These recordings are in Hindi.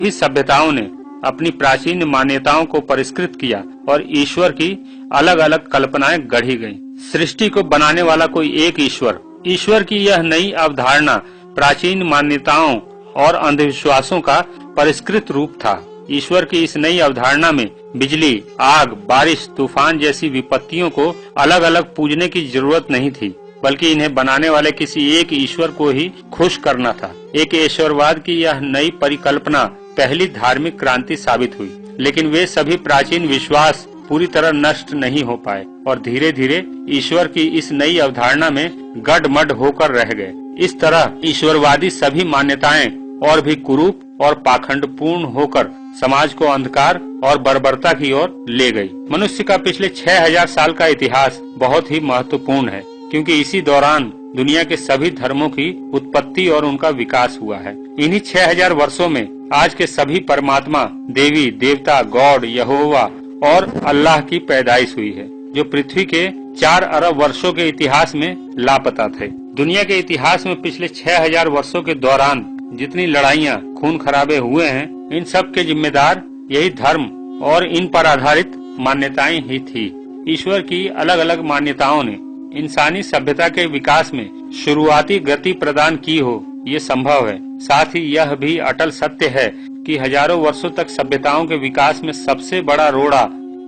सभी सभ्यताओं ने अपनी प्राचीन मान्यताओं को परिष्कृत किया और ईश्वर की अलग अलग कल्पनाएं गढ़ी गईं। सृष्टि को बनाने वाला कोई एक ईश्वर की यह नई अवधारणा प्राचीन मान्यताओं और अंधविश्वासों का परिष्कृत रूप था। ईश्वर की इस नई अवधारणा में बिजली, आग, बारिश, तूफान जैसी विपत्तियों को अलग अलग पूजने की जरूरत नहीं थी, बल्कि इन्हें बनाने वाले किसी एक ईश्वर को ही खुश करना था। एक ईश्वरवाद की यह नई परिकल्पना पहली धार्मिक क्रांति साबित हुई, लेकिन वे सभी प्राचीन विश्वास पूरी तरह नष्ट नहीं हो पाए और धीरे धीरे ईश्वर की इस नई अवधारणा में गडमड होकर रह गए। इस तरह ईश्वरवादी सभी मान्यताएं और भी कुरूप और पाखंडपूर्ण होकर समाज को अंधकार और बर्बरता की ओर ले गई। मनुष्य का पिछले 6000 साल का इतिहास बहुत ही महत्वपूर्ण है, क्योंकि इसी दौरान दुनिया के सभी धर्मों की उत्पत्ति और उनका विकास हुआ है। इन्हीं 6000 वर्षों में आज के सभी परमात्मा, देवी देवता, गॉड, यहोवा और अल्लाह की पैदाइश हुई है, जो पृथ्वी के 4 अरब वर्षों के इतिहास में लापता थे। दुनिया के इतिहास में पिछले 6000 वर्षों के दौरान जितनी लड़ाइयाँ, खून खराबे हुए हैं, इन सब के जिम्मेदार यही धर्म और इन पर आधारित मान्यताएं ही थी। ईश्वर की अलग अलग मान्यताओं ने इंसानी सभ्यता के विकास में शुरुआती गति प्रदान की हो, ये संभव है। साथ ही यह भी अटल सत्य है कि हजारों वर्षों तक सभ्यताओं के विकास में सबसे बड़ा रोड़ा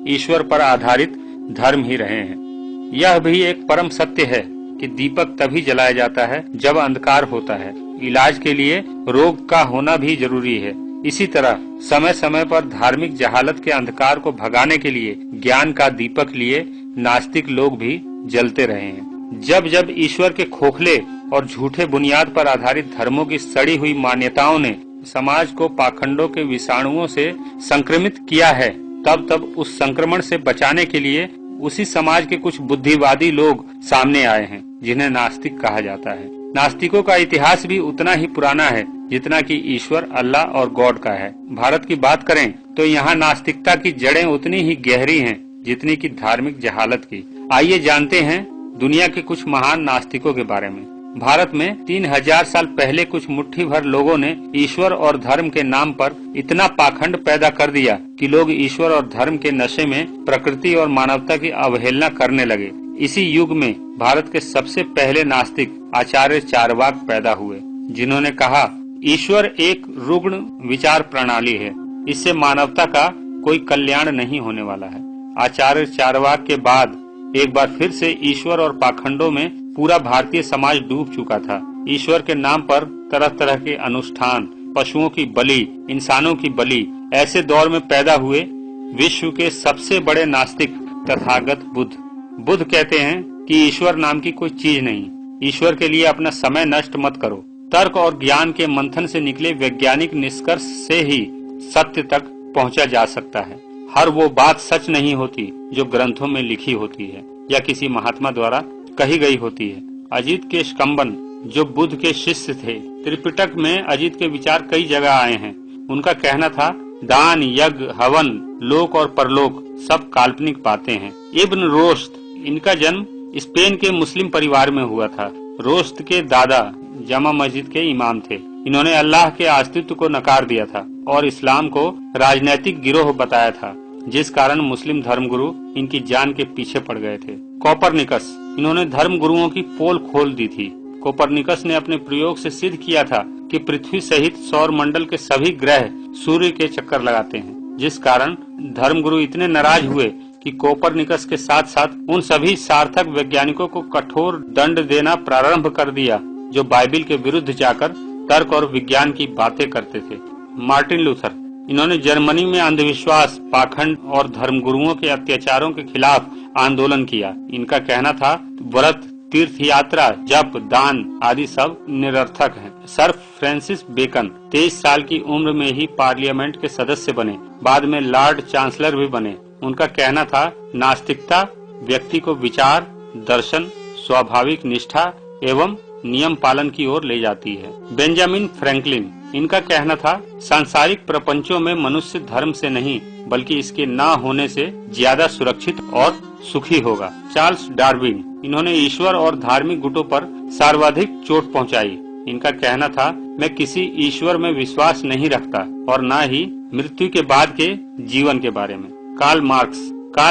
ईश्वर पर आधारित धर्म ही रहे हैं। यह भी एक परम सत्य है कि दीपक तभी जलाया जाता है जब अंधकार होता है। इलाज के लिए रोग का होना भी जरूरी है। इसी तरह समय समय पर धार्मिक जहालत के अंधकार को भगाने के लिए ज्ञान का दीपक लिए नास्तिक लोग भी जलते रहे हैं। जब जब ईश्वर के खोखले और झूठे बुनियाद पर आधारित धर्मों की सड़ी हुई मान्यताओं ने समाज को पाखंडों के विषाणुओं से संक्रमित किया है, तब तब उस संक्रमण से बचाने के लिए उसी समाज के कुछ बुद्धिवादी लोग सामने आए हैं, जिन्हें नास्तिक कहा जाता है। नास्तिकों का इतिहास भी उतना ही पुराना है जितना कि ईश्वर, अल्लाह और गॉड का है। भारत की बात करें तो यहाँ नास्तिकता की जड़ें उतनी ही गहरी हैं जितनी की धार्मिक जहालत की। आइए जानते हैं दुनिया के कुछ महान नास्तिकों के बारे में। भारत में 3000 साल पहले कुछ मुट्ठी भर लोगों ने ईश्वर और धर्म के नाम पर इतना पाखंड पैदा कर दिया कि लोग ईश्वर और धर्म के नशे में प्रकृति और मानवता की अवहेलना करने लगे। इसी युग में भारत के सबसे पहले नास्तिक आचार्य चारवाक पैदा हुए, जिन्होंने कहा ईश्वर एक रुग्ण विचार प्रणाली है, इससे मानवता का कोई कल्याण नहीं होने वाला है। आचार्य चारवाक के बाद एक बार फिर से ईश्वर और पाखंडों में पूरा भारतीय समाज डूब चुका था। ईश्वर के नाम पर तरह तरह के अनुष्ठान, पशुओं की बलि, इंसानों की बलि, ऐसे दौर में पैदा हुए विश्व के सबसे बड़े नास्तिक तथागत बुद्ध कहते हैं कि ईश्वर नाम की कोई चीज नहीं। ईश्वर के लिए अपना समय नष्ट मत करो। तर्क और ज्ञान के मंथन से निकले वैज्ञानिक निष्कर्ष से ही सत्य तक पहुंचा जा सकता है। हर वो बात सच नहीं होती जो ग्रंथों में लिखी होती है या किसी महात्मा द्वारा कही गई होती है। अजित के स्कंबन, जो बुद्ध के शिष्य थे, त्रिपिटक में अजित के विचार कई जगह आए हैं। उनका कहना था दान, यज्ञ, हवन, लोक और परलोक सब काल्पनिक बातें हैं। इब्न रोश्द, इनका जन्म स्पेन के मुस्लिम परिवार में हुआ था। रोश्द के दादा जमा मस्जिद के इमाम थे। इन्होंने अल्लाह के अस्तित्व को नकार दिया था और इस्लाम को राजनैतिक गिरोह बताया था, जिस कारण मुस्लिम धर्मगुरु इनकी जान के पीछे पड़ गए थे। कोपरनिकस, इन्होंने धर्म गुरुओं की पोल खोल दी थी। कोपरनिकस ने अपने प्रयोग से सिद्ध किया था कि पृथ्वी सहित सौर मंडल के सभी ग्रह सूर्य के चक्कर लगाते हैं, जिस कारण धर्मगुरु इतने नाराज हुए कि कोपरनिकस के साथ साथ उन सभी सार्थक वैज्ञानिकों को कठोर दंड देना प्रारंभ कर दिया जो बाइबिल के विरुद्ध जाकर तर्क और विज्ञान की बातें करते थे। मार्टिन लूथर, इन्होंने जर्मनी में अंधविश्वास, पाखंड और धर्मगुरुओं के अत्याचारों के खिलाफ आंदोलन किया। इनका कहना था व्रत, तीर्थ यात्रा, जप, दान आदि सब निरर्थक हैं। सर फ्रांसिस बेकन 23 साल की उम्र में ही पार्लियामेंट के सदस्य बने, बाद में लॉर्ड चांसलर भी बने। उनका कहना था नास्तिकता व्यक्ति को विचार, दर्शन, स्वाभाविक निष्ठा एवं नियम पालन की ओर ले जाती है। बेंजामिन फ्रैंकलिन, इनका कहना था सांसारिक प्रपंचों में मनुष्य धर्म से नहीं बल्कि इसके न होने से ज्यादा सुरक्षित और सुखी होगा। चार्ल्स डार्विन, इन्होंने ईश्वर और धार्मिक गुटों पर सर्वाधिक चोट पहुंचाई। इनका कहना था, मैं किसी ईश्वर में विश्वास नहीं रखता और न ही मृत्यु के बाद के जीवन के बारे में। कार्ल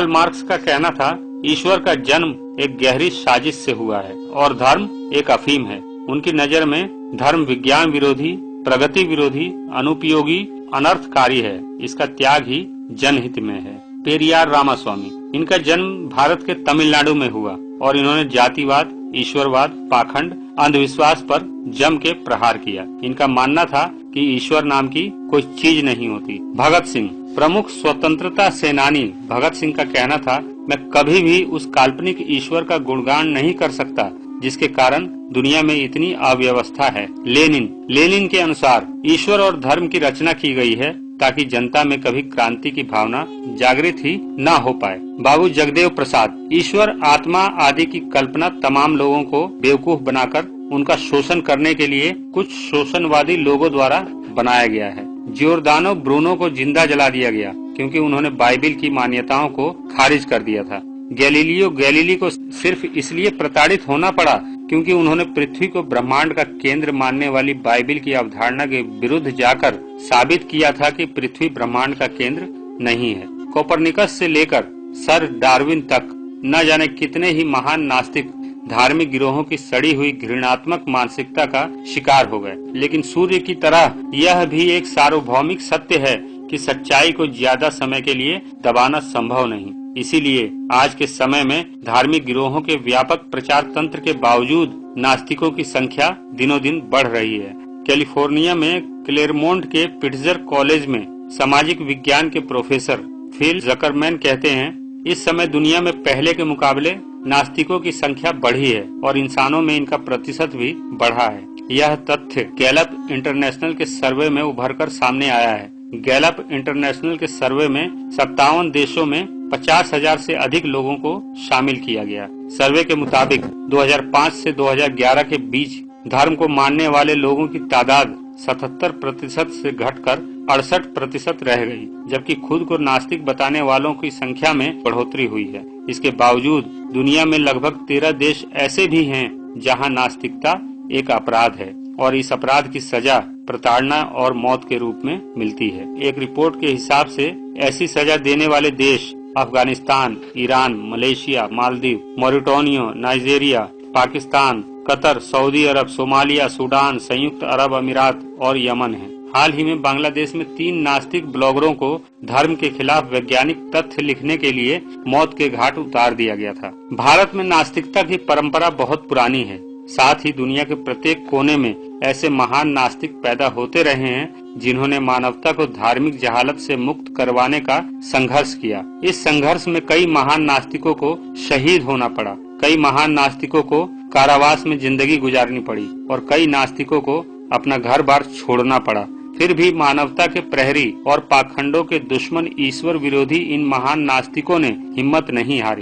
मार्क्स का कहना था, ईश्वर का जन्म एक गहरी साजिश से हुआ है और धर्म एक अफीम है। उनकी नजर में धर्म विज्ञान विरोधी, प्रगति विरोधी, अनुपयोगी, अनर्थकारी है। इसका त्याग ही जनहित में है। पेरियार रामास्वामी, इनका जन्म भारत के तमिलनाडु में हुआ और इन्होंने जातिवाद, ईश्वरवाद, पाखंड, अंधविश्वास पर जम के प्रहार किया। इनका मानना था कि ईश्वर नाम की कोई चीज नहीं होती। भगत सिंह, प्रमुख स्वतंत्रता सेनानी भगत सिंह का कहना था, मैं कभी भी उस काल्पनिक ईश्वर का गुणगान नहीं कर सकता जिसके कारण दुनिया में इतनी अव्यवस्था है। लेनिन के अनुसार ईश्वर और धर्म की रचना की गई है ताकि जनता में कभी क्रांति की भावना जागृत ही न हो पाए। बाबू जगदेव प्रसाद, ईश्वर, आत्मा आदि की कल्पना तमाम लोगों को बेवकूफ बनाकर उनका शोषण करने के लिए कुछ शोषणवादी लोगों द्वारा बनाया गया है। जियोर्दानो ब्रूनो को जिंदा जला दिया गया क्योंकि उन्होंने बाइबिल की मान्यताओं को खारिज कर दिया था। गैलीलियो गैलीली को सिर्फ इसलिए प्रताड़ित होना पड़ा क्योंकि उन्होंने पृथ्वी को ब्रह्मांड का केंद्र मानने वाली बाइबिल की अवधारणा के विरुद्ध जाकर साबित किया था कि पृथ्वी ब्रह्मांड का केंद्र नहीं है। कोपरनिकस से लेकर सर डार्विन तक न जाने कितने ही महान नास्तिक धार्मिक गिरोहों की सड़ी हुई घृणात्मक मानसिकता का शिकार हो गए। लेकिन सूर्य की तरह यह भी एक सार्वभौमिक सत्य है कि सच्चाई को ज्यादा समय के लिए दबाना संभव नहीं। इसीलिए आज के समय में धार्मिक गिरोहों के व्यापक प्रचार तंत्र के बावजूद नास्तिकों की संख्या दिनों दिन बढ़ रही है। कैलिफोर्निया में क्लेरमोंट के पिट्जर कॉलेज में सामाजिक विज्ञान के प्रोफेसर फिल जकरमैन कहते हैं, इस समय दुनिया में पहले के मुकाबले नास्तिकों की संख्या बढ़ी है और इंसानों में इनका प्रतिशत भी बढ़ा है। यह तथ्य गैलप इंटरनेशनल के सर्वे में उभरकर सामने आया है। गैलप इंटरनेशनल के सर्वे में 57 देशों में 50,000 से अधिक लोगों को शामिल किया गया। सर्वे के मुताबिक 2005 से 2011 के बीच धर्म को मानने वाले लोगों की तादाद 77% से घटकर 68% रह गई, जबकि खुद को नास्तिक बताने वालों की संख्या में बढ़ोतरी हुई है। इसके बावजूद दुनिया में लगभग 13 देश ऐसे भी हैं जहां नास्तिकता एक अपराध है और इस अपराध की सजा प्रताड़ना और मौत के रूप में मिलती है। एक रिपोर्ट के हिसाब से ऐसी सजा देने वाले देश Afghanistan, Iran, Malaysia, Maldives, Mauritania, Nigeria, Pakistan, Qatar, Saudi Arab, Somalia, Sudan, संयुक्त अरब अमीरात और यमन है। हाल ही में बांग्लादेश में 3 नास्तिक ब्लॉगरों को धर्म के खिलाफ वैज्ञानिक तथ्य लिखने के लिए मौत के घाट उतार दिया गया था। भारत में नास्तिकता की परंपरा बहुत पुरानी है। साथ ही दुनिया के प्रत्येक कोने में ऐसे महान नास्तिक पैदा होते रहे हैं जिन्होंने मानवता को धार्मिक जहालत से मुक्त करवाने का संघर्ष किया। इस संघर्ष में कई महान नास्तिकों को शहीद होना पड़ा, कई महान नास्तिकों को कारावास में जिंदगी गुजारनी पड़ी और कई नास्तिकों को अपना घर बार छोड़ना पड़ा। फिर भी मानवता के प्रहरी और पाखंडों के दुश्मन ईश्वर विरोधी इन महान नास्तिकों ने हिम्मत नहीं हारी।